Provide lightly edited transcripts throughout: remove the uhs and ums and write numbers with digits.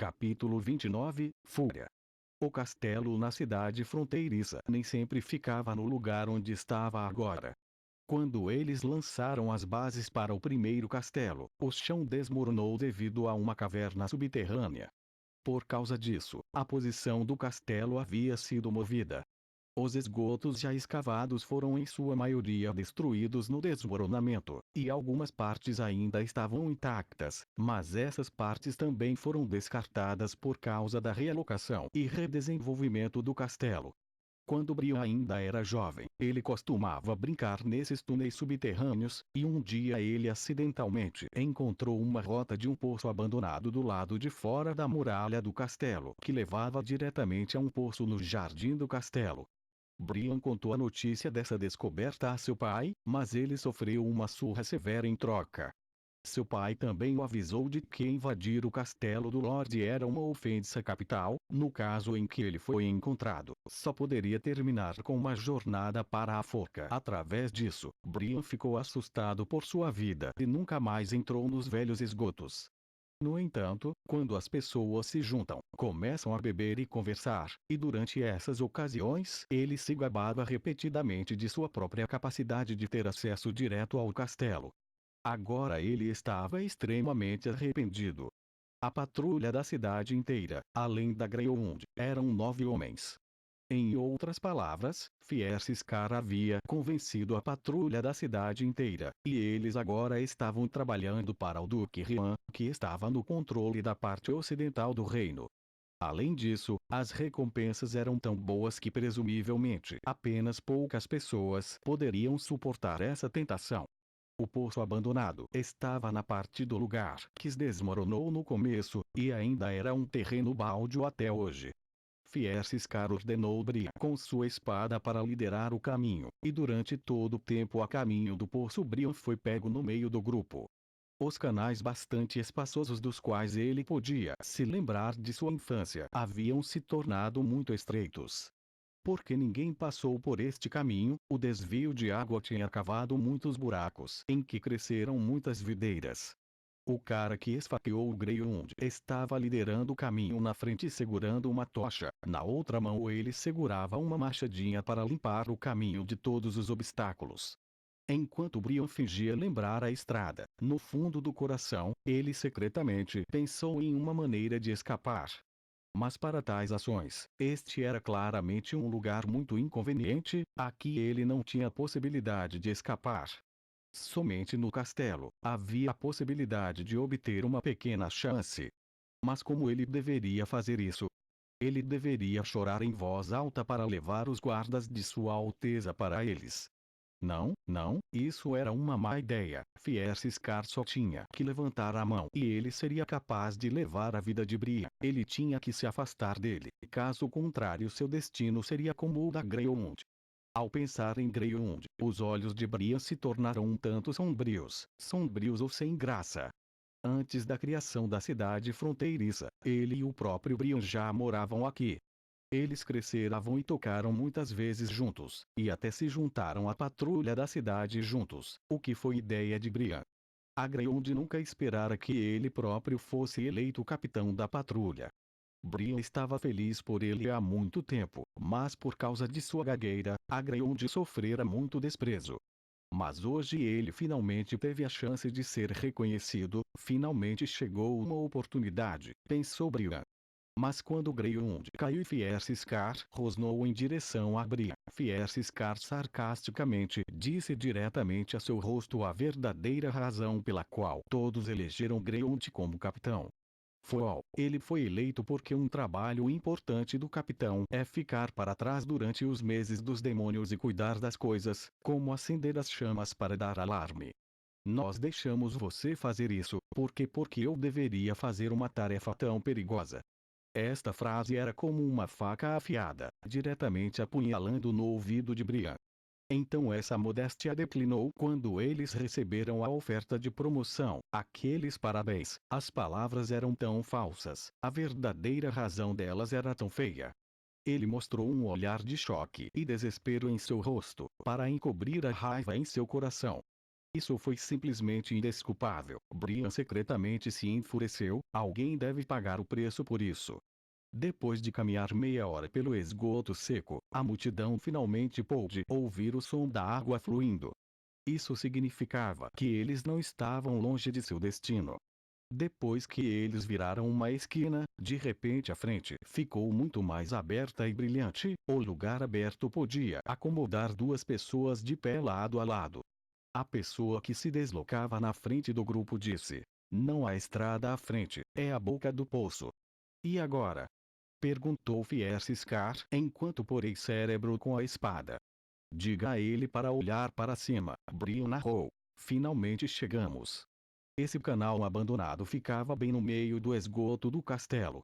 Capítulo 29, Fúria. O castelo na cidade fronteiriça nem sempre ficava no lugar onde estava agora. Quando eles lançaram as bases para o primeiro castelo, o chão desmoronou devido a uma caverna subterrânea. Por causa disso, a posição do castelo havia sido movida. Os esgotos já escavados foram em sua maioria destruídos no desmoronamento, e algumas partes ainda estavam intactas, mas essas partes também foram descartadas por causa da realocação e redesenvolvimento do castelo. Quando Brian ainda era jovem, ele costumava brincar nesses túneis subterrâneos, e um dia ele acidentalmente encontrou uma rota de um poço abandonado do lado de fora da muralha do castelo, que levava diretamente a um poço no jardim do castelo. Brian contou a notícia dessa descoberta a seu pai, mas ele sofreu uma surra severa em troca. Seu pai também o avisou de que invadir o castelo do Lorde era uma ofensa capital. No caso em que ele foi encontrado, só poderia terminar com uma jornada para a forca. Através disso, Brian ficou assustado por sua vida e nunca mais entrou nos velhos esgotos. No entanto, quando as pessoas se juntam, começam a beber e conversar, e durante essas ocasiões ele se gabava repetidamente de sua própria capacidade de ter acesso direto ao castelo. Agora ele estava extremamente arrependido. A patrulha da cidade inteira, além da Greyhound, eram 9 homens. Em outras palavras, Fierce-Scar havia convencido a patrulha da cidade inteira, e eles agora estavam trabalhando para o Duque Rian, que estava no controle da parte ocidental do reino. Além disso, as recompensas eram tão boas que presumivelmente apenas poucas pessoas poderiam suportar essa tentação. O poço abandonado estava na parte do lugar que se desmoronou no começo, e ainda era um terreno baldio até hoje. Fierce-Scar ordenou Brian com sua espada para liderar o caminho, e durante todo o tempo a caminho do poço Brian foi pego no meio do grupo. Os canais bastante espaçosos dos quais ele podia se lembrar de sua infância haviam se tornado muito estreitos. Porque ninguém passou por este caminho, o desvio de água tinha cavado muitos buracos em que cresceram muitas videiras. O cara que esfaqueou o Greyhound estava liderando o caminho na frente segurando uma tocha. Na outra mão ele segurava uma machadinha para limpar o caminho de todos os obstáculos. Enquanto Brian fingia lembrar a estrada, no fundo do coração, ele secretamente pensou em uma maneira de escapar. Mas para tais ações, este era claramente um lugar muito inconveniente. Aqui ele não tinha possibilidade de escapar. Somente no castelo havia a possibilidade de obter uma pequena chance. Mas como ele deveria fazer isso? Ele deveria chorar em voz alta para levar os guardas de Sua Alteza para eles. Não, não, isso era uma má ideia. Fierce-Scar só tinha que levantar a mão e ele seria capaz de levar a vida de Brian. Ele tinha que se afastar dele, caso contrário seu destino seria como o da Greyhound. Ao pensar em Greyhound, os olhos de Brian se tornaram um tanto sombrios ou sem graça. Antes da criação da cidade fronteiriça, ele e o próprio Brian já moravam aqui. Eles cresceram e tocaram muitas vezes juntos, e até se juntaram à patrulha da cidade juntos, o que foi ideia de Brian. A Greyhound nunca esperara que ele próprio fosse eleito capitão da patrulha. Brian estava feliz por ele há muito tempo, mas por causa de sua gagueira, a Greyhound sofrera muito desprezo. Mas hoje ele finalmente teve a chance de ser reconhecido, finalmente chegou uma oportunidade, pensou Brian. Mas quando Greyhound caiu e Fierce-Scar rosnou em direção a Brian, Fierce-Scar sarcasticamente disse diretamente a seu rosto a verdadeira razão pela qual todos elegeram Greyhound como capitão. Ele foi eleito porque um trabalho importante do capitão é ficar para trás durante os meses dos demônios e cuidar das coisas, como acender as chamas para dar alarme. Nós deixamos você fazer isso, porque eu deveria fazer uma tarefa tão perigosa. Esta frase era como uma faca afiada, diretamente apunhalando no ouvido de Brian. Então essa modéstia declinou quando eles receberam a oferta de promoção. Aqueles parabéns, as palavras eram tão falsas, a verdadeira razão delas era tão feia. Ele mostrou um olhar de choque e desespero em seu rosto, para encobrir a raiva em seu coração. Isso foi simplesmente indesculpável. Brian secretamente se enfureceu, alguém deve pagar o preço por isso. Depois de caminhar meia hora pelo esgoto seco, a multidão finalmente pôde ouvir o som da água fluindo. Isso significava que eles não estavam longe de seu destino. Depois que eles viraram uma esquina, de repente a frente ficou muito mais aberta e brilhante. O lugar aberto podia acomodar duas pessoas de pé lado a lado. A pessoa que se deslocava na frente do grupo disse: "Não há estrada à frente, é a boca do poço." "E agora?" perguntou Fierce-Scar enquanto porei cérebro com a espada. "Diga a ele para olhar para cima", Brian narrou. "Finalmente chegamos." Esse canal abandonado ficava bem no meio do esgoto do castelo.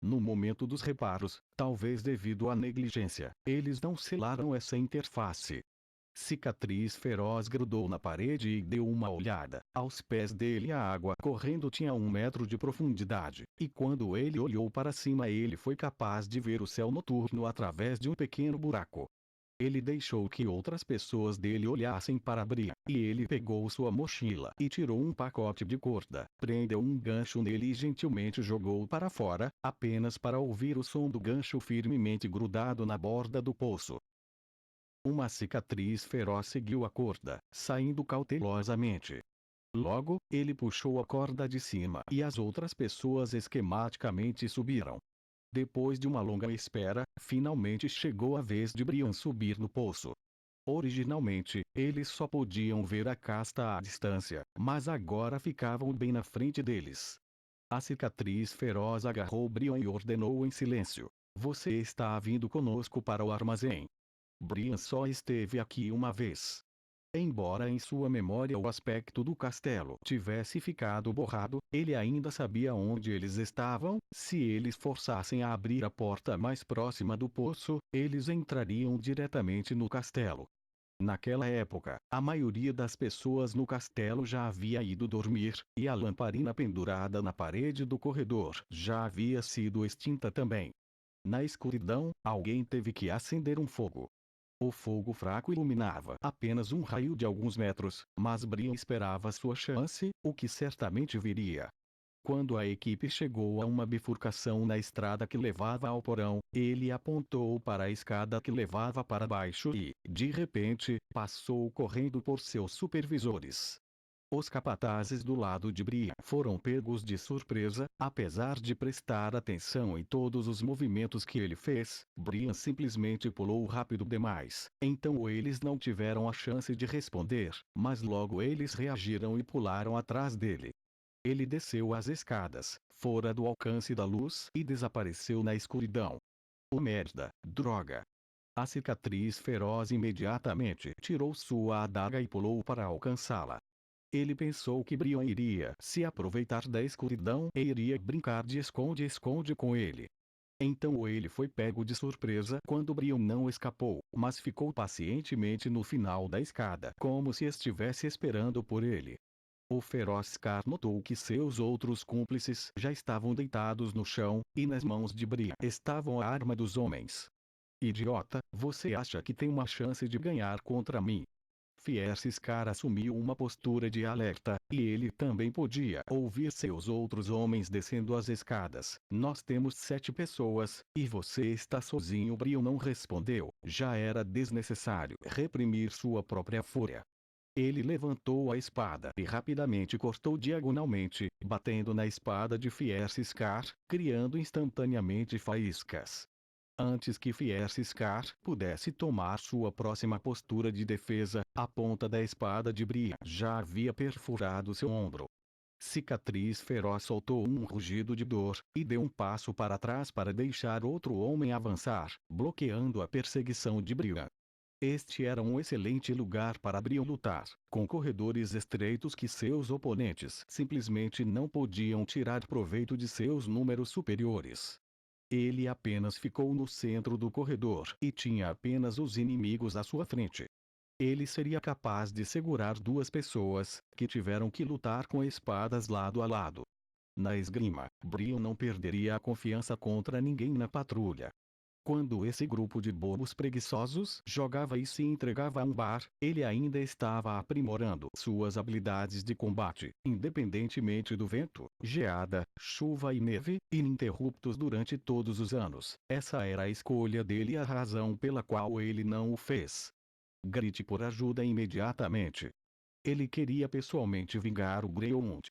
No momento dos reparos, talvez devido à negligência, eles não selaram essa interface. Cicatriz Feroz grudou na parede e deu uma olhada. Aos pés dele a água correndo tinha 1 metro de profundidade, e quando ele olhou para cima ele foi capaz de ver o céu noturno através de um pequeno buraco. Ele deixou que outras pessoas dele olhassem para Brian, e ele pegou sua mochila e tirou um pacote de corda, prendeu um gancho nele e gentilmente jogou para fora, apenas para ouvir o som do gancho firmemente grudado na borda do poço. Uma cicatriz feroz seguiu a corda, saindo cautelosamente. Logo, ele puxou a corda de cima e as outras pessoas esquematicamente subiram. Depois de uma longa espera, finalmente chegou a vez de Brian subir no poço. Originalmente, eles só podiam ver a casta à distância, mas agora ficavam bem na frente deles. A cicatriz feroz agarrou Brian e ordenou em silêncio: "Você está vindo conosco para o armazém." Brian só esteve aqui uma vez. Embora em sua memória o aspecto do castelo tivesse ficado borrado, ele ainda sabia onde eles estavam. Se eles forçassem a abrir a porta mais próxima do poço, eles entrariam diretamente no castelo. Naquela época, a maioria das pessoas no castelo já havia ido dormir, e a lamparina pendurada na parede do corredor já havia sido extinta também. Na escuridão, alguém teve que acender um fogo. O fogo fraco iluminava apenas um raio de alguns metros, mas Brian esperava sua chance, o que certamente viria. Quando a equipe chegou a uma bifurcação na estrada que levava ao porão, ele apontou para a escada que levava para baixo e, de repente, passou correndo por seus supervisores. Os capatazes do lado de Brian foram pegos de surpresa. Apesar de prestar atenção em todos os movimentos que ele fez, Brian simplesmente pulou rápido demais. Então eles não tiveram a chance de responder, mas logo eles reagiram e pularam atrás dele. Ele desceu as escadas, fora do alcance da luz, e desapareceu na escuridão. "Oh merda, droga!" A cicatriz feroz imediatamente tirou sua adaga e pulou para alcançá-la. Ele pensou que Brian iria se aproveitar da escuridão e iria brincar de esconde-esconde com ele. Então ele foi pego de surpresa quando Brian não escapou, mas ficou pacientemente no final da escada, como se estivesse esperando por ele. O feroz Scar notou que seus outros cúmplices já estavam deitados no chão, e nas mãos de Brian estavam a arma dos homens. "Idiota, você acha que tem uma chance de ganhar contra mim?" Fierce Scar assumiu uma postura de alerta, e ele também podia ouvir seus outros homens descendo as escadas. "Nós temos 7 pessoas, e você está sozinho." Brian não respondeu. Já era desnecessário reprimir sua própria fúria. Ele levantou a espada e rapidamente cortou diagonalmente, batendo na espada de Fierce Scar, criando instantaneamente faíscas. Antes que Fierce Scar pudesse tomar sua próxima postura de defesa, a ponta da espada de Brian já havia perfurado seu ombro. Cicatriz Feroz soltou um rugido de dor, e deu um passo para trás para deixar outro homem avançar, bloqueando a perseguição de Brian. Este era um excelente lugar para Brian lutar, com corredores estreitos que seus oponentes simplesmente não podiam tirar proveito de seus números superiores. Ele apenas ficou no centro do corredor e tinha apenas os inimigos à sua frente. Ele seria capaz de segurar duas pessoas, que tiveram que lutar com espadas lado a lado. Na esgrima, Brian não perderia a confiança contra ninguém na patrulha. Quando esse grupo de bobos preguiçosos jogava e se entregava a um bar, ele ainda estava aprimorando suas habilidades de combate, independentemente do vento, geada, chuva e neve, ininterruptos durante todos os anos. Essa era a escolha dele e a razão pela qual ele não o fez. Grite por ajuda imediatamente. Ele queria pessoalmente vingar o Greyhound.